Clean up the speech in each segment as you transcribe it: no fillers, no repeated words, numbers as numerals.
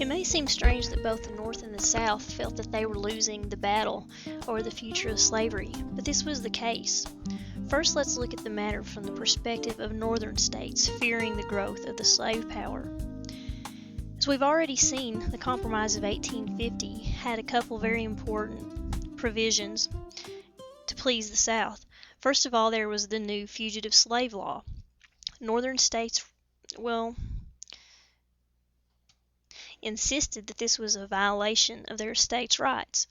It may seem strange that both the North and the South felt that they were losing the battle over the future of slavery, but this was the case. First, let's look at the matter from the perspective of Northern states fearing the growth of the slave power. As we've already seen, the Compromise of 1850 had a couple very important provisions to please the South. First of all, there was the new fugitive slave law. Northern states, insisted that this was a violation of their states' rights.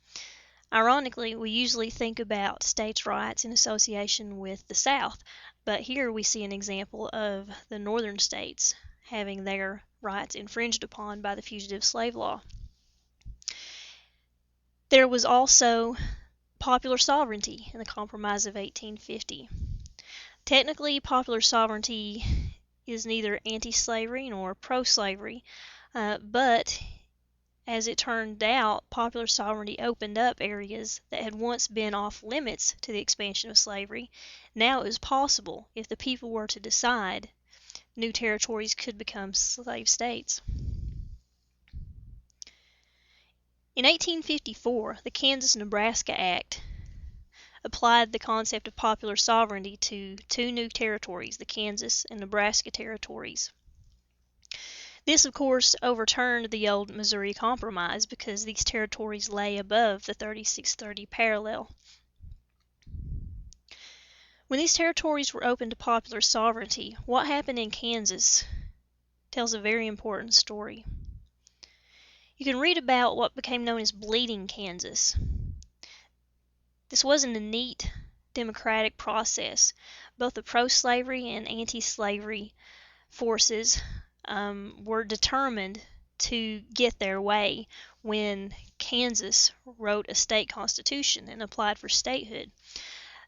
Ironically, we usually think about states' rights in association with the South, but here we see an example of the Northern states having their rights infringed upon by the fugitive slave law. There was also popular sovereignty in the Compromise of 1850. Technically, popular sovereignty is neither anti-slavery nor pro-slavery, but as it turned out, popular sovereignty opened up areas that had once been off limits to the expansion of slavery. Now it was possible, if the people were to decide, new territories could become slave states. In 1854, the Kansas-Nebraska Act applied the concept of popular sovereignty to two new territories, the Kansas and Nebraska territories. This, of course, overturned the old Missouri Compromise because these territories lay above the 3630 parallel. When these territories were open to popular sovereignty, what happened in Kansas tells a very important story. You can read about what became known as Bleeding Kansas. This wasn't a neat democratic process. Both the pro-slavery and anti-slavery forces were determined to get their way when Kansas wrote a state constitution and applied for statehood.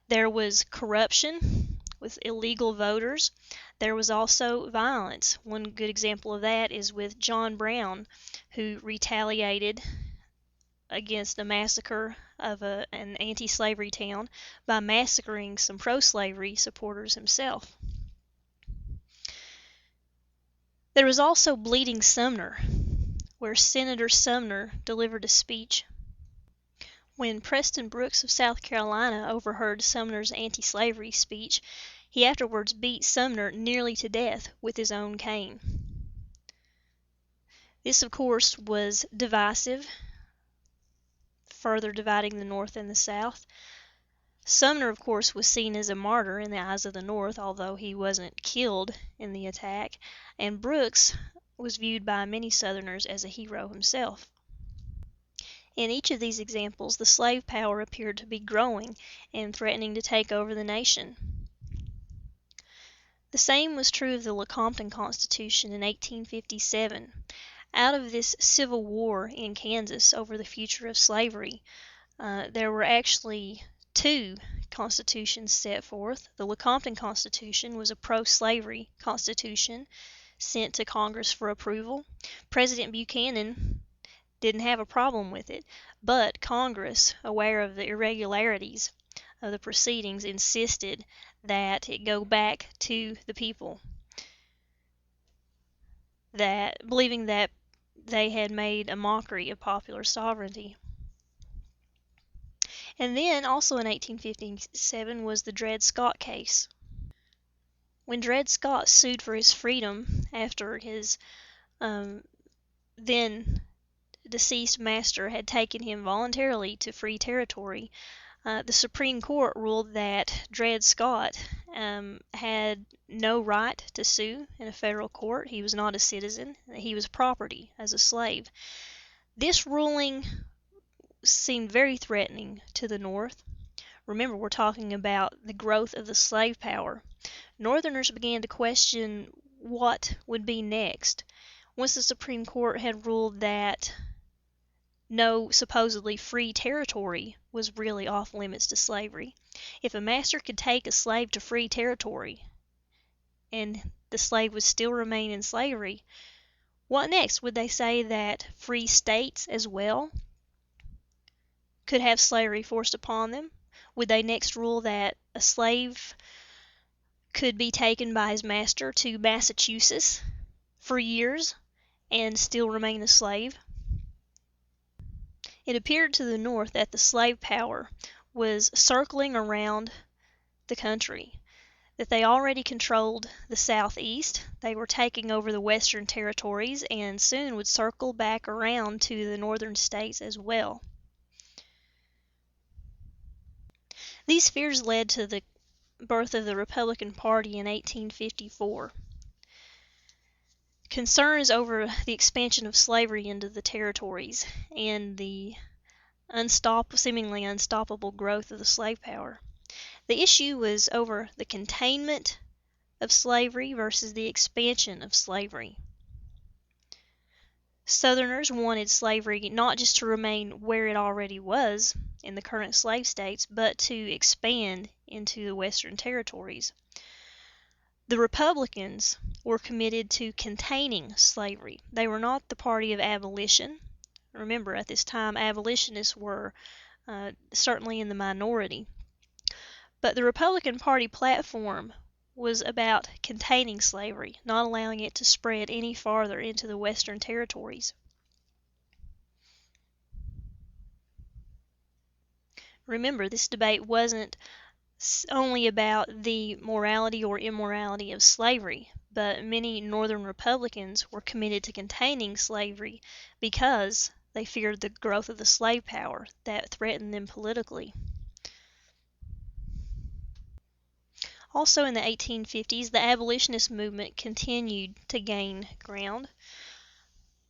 There was corruption with illegal voters. There was also violence. One good example of that is with John Brown, who retaliated against a massacre of an anti-slavery town by massacring some pro-slavery supporters himself. There was also Bleeding Sumner, where Senator Sumner delivered a speech. When Preston Brooks of South Carolina overheard Sumner's anti-slavery speech, he afterwards beat Sumner nearly to death with his own cane. This, of course, was divisive, further dividing the North and the South. Sumner, of course, was seen as a martyr in the eyes of the North, although he wasn't killed in the attack, and Brooks was viewed by many Southerners as a hero himself. In each of these examples, the slave power appeared to be growing and threatening to take over the nation. The same was true of the Lecompton Constitution in 1857. Out of this civil war in Kansas over the future of slavery, there were actually two constitutions set forth. The Lecompton Constitution was a pro-slavery constitution sent to Congress for approval. President Buchanan didn't have a problem with it, but Congress, aware of the irregularities of the proceedings, insisted that it go back to the people, that believing that they had made a mockery of popular sovereignty. And then, also in 1857, was the Dred Scott case. When Dred Scott sued for his freedom after his then deceased master had taken him voluntarily to free territory, the Supreme Court ruled that Dred Scott had no right to sue in a federal court. He was not a citizen. He was property as a slave. This ruling seemed very threatening to the North. Remember, we're talking about the growth of the slave power. Northerners began to question what would be next. Once the Supreme Court had ruled that no supposedly free territory was really off limits to slavery, if a master could take a slave to free territory and the slave would still remain in slavery, what next? Would they say that free states as well could have slavery forced upon them? Would they next rule that a slave could be taken by his master to Massachusetts for years and still remain a slave? It appeared to the North that the slave power was circling around the country, that they already controlled the Southeast, they were taking over the Western territories, and soon would circle back around to the northern states as well. These fears led to the birth of the Republican Party in 1854. Concerns over the expansion of slavery into the territories and the seemingly unstoppable growth of the slave power. The issue was over the containment of slavery versus the expansion of slavery. Southerners wanted slavery not just to remain where it already was in the current slave states, but to expand into the Western territories. The Republicans were committed to containing slavery. They were not the party of abolition. Remember, at this time, abolitionists were certainly in the minority. But the Republican Party platform was about containing slavery, not allowing it to spread any farther into the Western territories. Remember, this debate wasn't only about the morality or immorality of slavery, but many Northern Republicans were committed to containing slavery because they feared the growth of the slave power that threatened them politically. Also in the 1850s, the abolitionist movement continued to gain ground.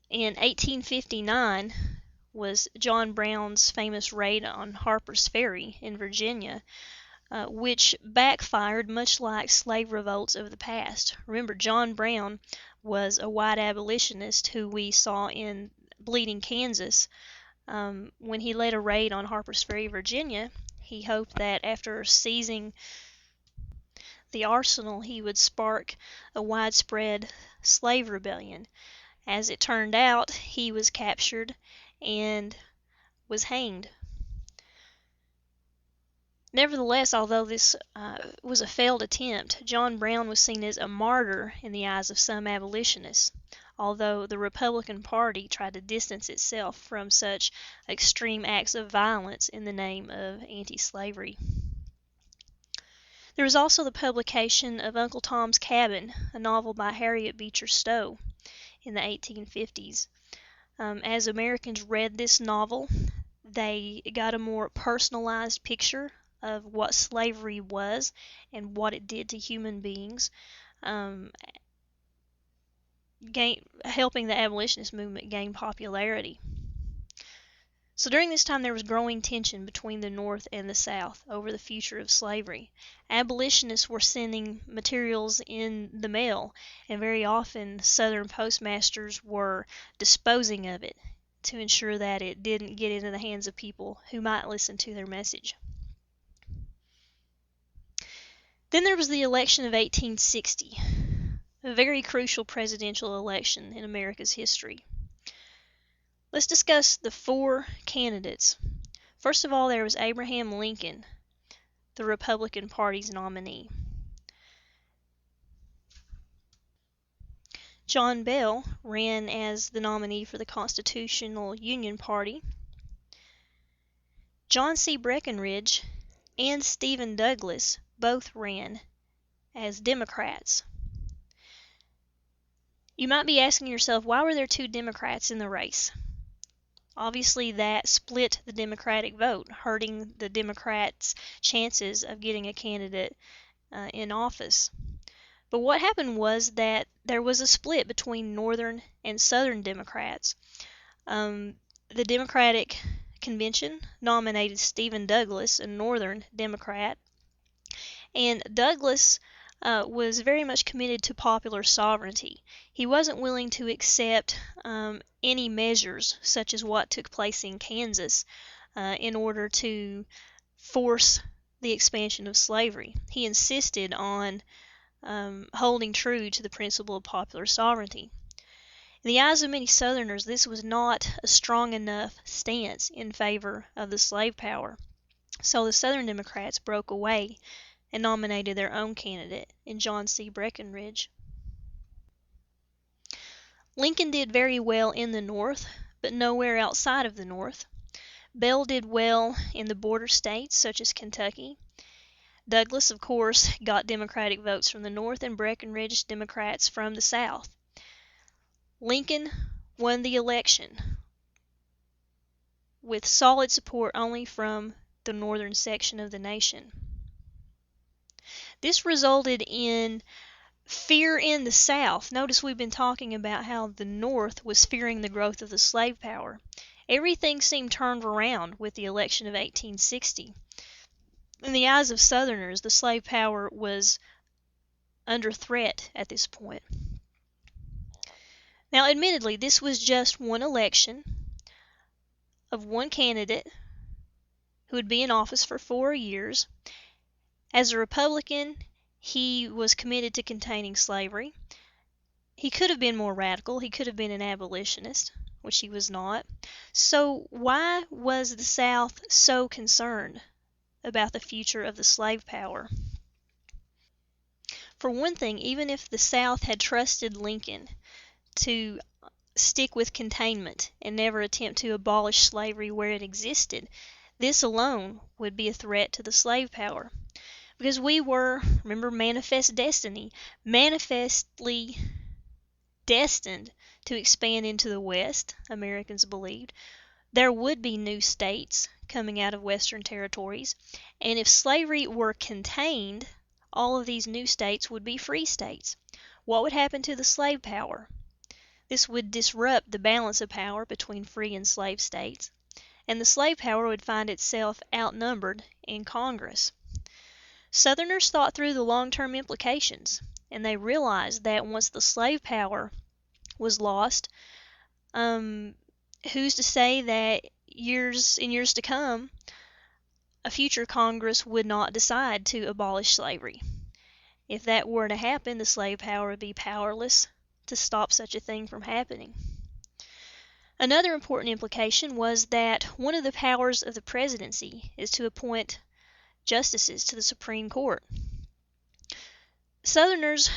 In 1859 was John Brown's famous raid on Harper's Ferry in Virginia, which backfired much like slave revolts of the past. Remember, John Brown was a white abolitionist who we saw in Bleeding Kansas. When he led a raid on Harper's Ferry, Virginia, he hoped that after seizing the arsenal, he would spark a widespread slave rebellion. As it turned out, he was captured and was hanged. Nevertheless, although this was a failed attempt, John Brown was seen as a martyr in the eyes of some abolitionists, although the Republican Party tried to distance itself from such extreme acts of violence in the name of anti-slavery. There was also the publication of Uncle Tom's Cabin, a novel by Harriet Beecher Stowe, in the 1850s. As Americans read this novel, they got a more personalized picture of what slavery was and what it did to human beings, helping the abolitionist movement gain popularity. So during this time, there was growing tension between the North and the South over the future of slavery. Abolitionists were sending materials in the mail, and very often Southern postmasters were disposing of it to ensure that it didn't get into the hands of people who might listen to their message. Then there was the election of 1860, a very crucial presidential election in America's history. Let's discuss the four candidates. First of all, there was Abraham Lincoln, the Republican Party's nominee. John Bell ran as the nominee for the Constitutional Union Party. John C. Breckinridge and Stephen Douglas both ran as Democrats. You might be asking yourself, why were there two Democrats in the race? Obviously, that split the Democratic vote, hurting the Democrats' chances of getting a candidate in office. But what happened was that there was a split between Northern and Southern Democrats. The Democratic Convention nominated Stephen Douglas, a Northern Democrat, and Douglas was very much committed to popular sovereignty. He wasn't willing to accept any measures, such as what took place in Kansas, in order to force the expansion of slavery. He insisted on holding true to the principle of popular sovereignty. In the eyes of many Southerners, this was not a strong enough stance in favor of the slave power. So the Southern Democrats broke away and nominated their own candidate in John C. Breckinridge. Lincoln did very well in the North, but nowhere outside of the North. Bell did well in the border states, such as Kentucky. Douglas, of course, got Democratic votes from the North, and Breckinridge Democrats from the South. Lincoln won the election with solid support only from the northern section of the nation. This resulted in fear in the South. Notice we've been talking about how the North was fearing the growth of the slave power. Everything seemed turned around with the election of 1860. In the eyes of Southerners, the slave power was under threat at this point. Now, admittedly, this was just one election of one candidate who would be in office for 4 years. As a Republican, he was committed to containing slavery. He could have been more radical. He could have been an abolitionist, which he was not. So why was the South so concerned about the future of the slave power? For one thing, even if the South had trusted Lincoln to stick with containment and never attempt to abolish slavery where it existed, this alone would be a threat to the slave power. Because we were, remember, manifest destiny, manifestly destined to expand into the West, Americans believed. There would be new states coming out of Western territories, and if slavery were contained, all of these new states would be free states. What would happen to the slave power? This would disrupt the balance of power between free and slave states, and the slave power would find itself outnumbered in Congress. Southerners thought through the long-term implications, and they realized that once the slave power was lost, who's to say that in years to come, a future Congress would not decide to abolish slavery? If that were to happen, the slave power would be powerless to stop such a thing from happening. Another important implication was that one of the powers of the presidency is to appoint justices to the Supreme Court. Southerners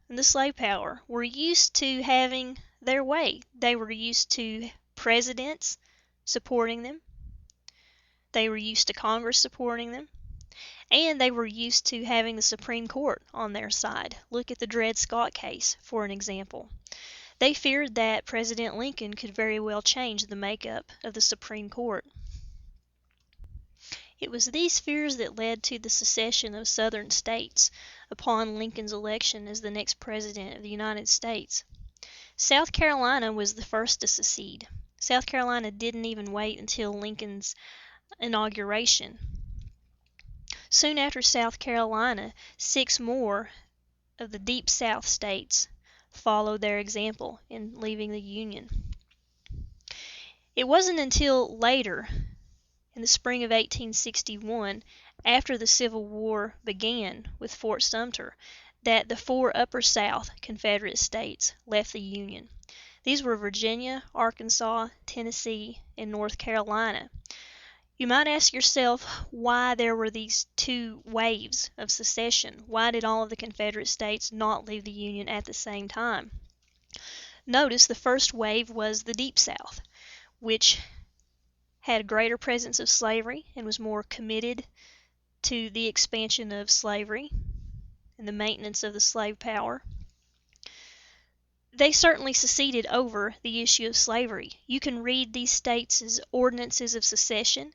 and the slave power were used to having their way. They were used to presidents supporting them. They were used to Congress supporting them. And they were used to having the Supreme Court on their side. Look at the Dred Scott case, for an example. They feared that President Lincoln could very well change the makeup of the Supreme Court. It was these fears that led to the secession of Southern states upon Lincoln's election as the next President of the United States. South Carolina was the first to secede. South Carolina didn't even wait until Lincoln's inauguration. Soon after South Carolina, 6 more of the Deep South states followed their example in leaving the Union. It wasn't until later, in the spring of 1861, after the Civil War began with Fort Sumter, that the 4 Upper South Confederate states left the Union. These were Virginia, Arkansas, Tennessee, and North Carolina. You might ask yourself why there were these 2 waves of secession. Why did all of the Confederate states not leave the Union at the same time? Notice the first wave was the Deep South, which had a greater presence of slavery and was more committed to the expansion of slavery and the maintenance of the slave power. They certainly seceded over the issue of slavery. You can read these states' ordinances of secession,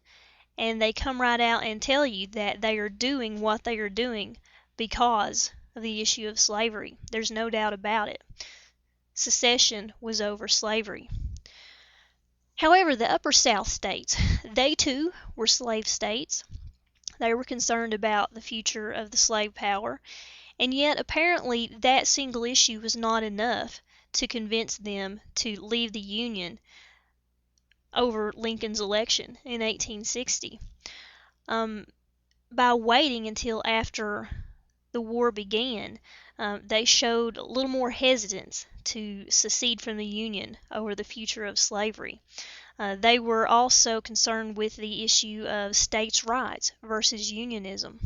and they come right out and tell you that they are doing what they are doing because of the issue of slavery. There's no doubt about it. Secession was over slavery. However, the Upper South states, they too were slave states. They were concerned about the future of the slave power, and yet apparently that single issue was not enough to convince them to leave the Union over Lincoln's election in 1860. By waiting until after the war began, they showed a little more hesitance to secede from the Union over the future of slavery. They were also concerned with the issue of states' rights versus unionism.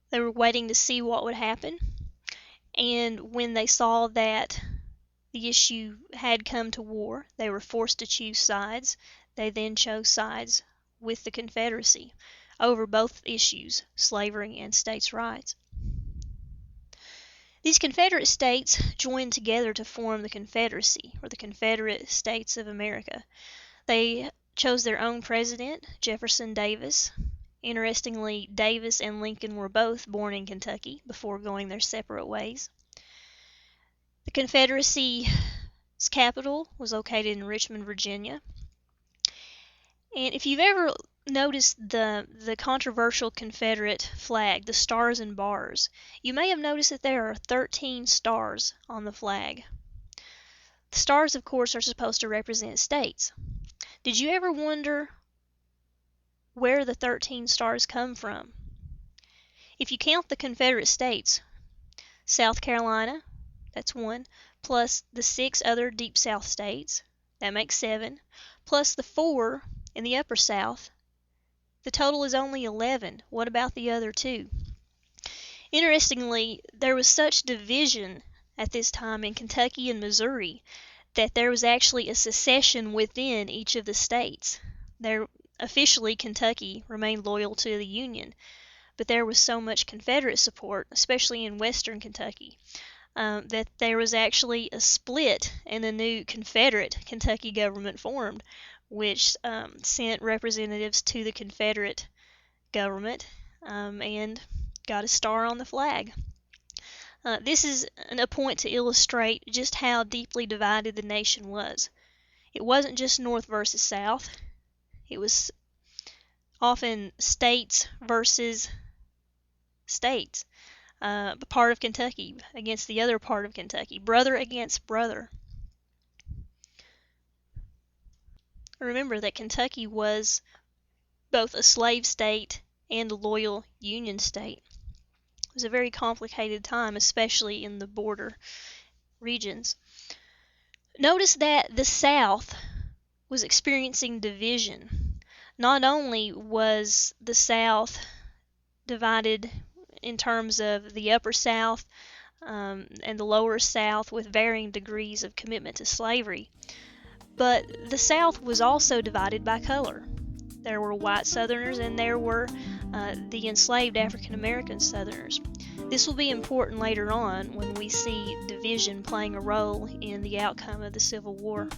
They were waiting to see what would happen, And when they saw that the issue had come to war, they were forced to choose sides. They then chose sides with the Confederacy over both issues, slavery and states' rights. These Confederate states joined together to form the Confederacy, or the Confederate States of America. They chose their own president, Jefferson Davis. Interestingly, Davis and Lincoln were both born in Kentucky before going their separate ways. The Confederacy's capital was located in Richmond, Virginia. And if you've ever noticed the controversial Confederate flag, the stars and bars, you may have noticed that there are 13 stars on the flag. The stars, of course, are supposed to represent states. Did you ever wonder where the 13 stars come from? If you count the Confederate states, South Carolina, that's 1, plus the 6 other Deep South states, that makes 7, plus the 4 in the Upper South, the total is only 11. What about the other 2? Interestingly, there was such division at this time in Kentucky and Missouri that there was actually a secession within each of the states. Officially, Kentucky remained loyal to the Union, but there was so much Confederate support, especially in western Kentucky, that there was actually a split and a new Confederate Kentucky government formed, which sent representatives to the Confederate government and got a star on the flag. This is a point to illustrate just how deeply divided the nation was. It wasn't just North versus South. It was often states versus states. Part of Kentucky against the other part of Kentucky. Brother against brother. Remember that Kentucky was both a slave state and a loyal Union state. It was a very complicated time, especially in the border regions. Notice that the South was experiencing division. Not only was the South divided in terms of the Upper South and the Lower South with varying degrees of commitment to slavery, but the South was also divided by color. There were white Southerners and there were the enslaved African American Southerners. This will be important later on when we see division playing a role in the outcome of the Civil War.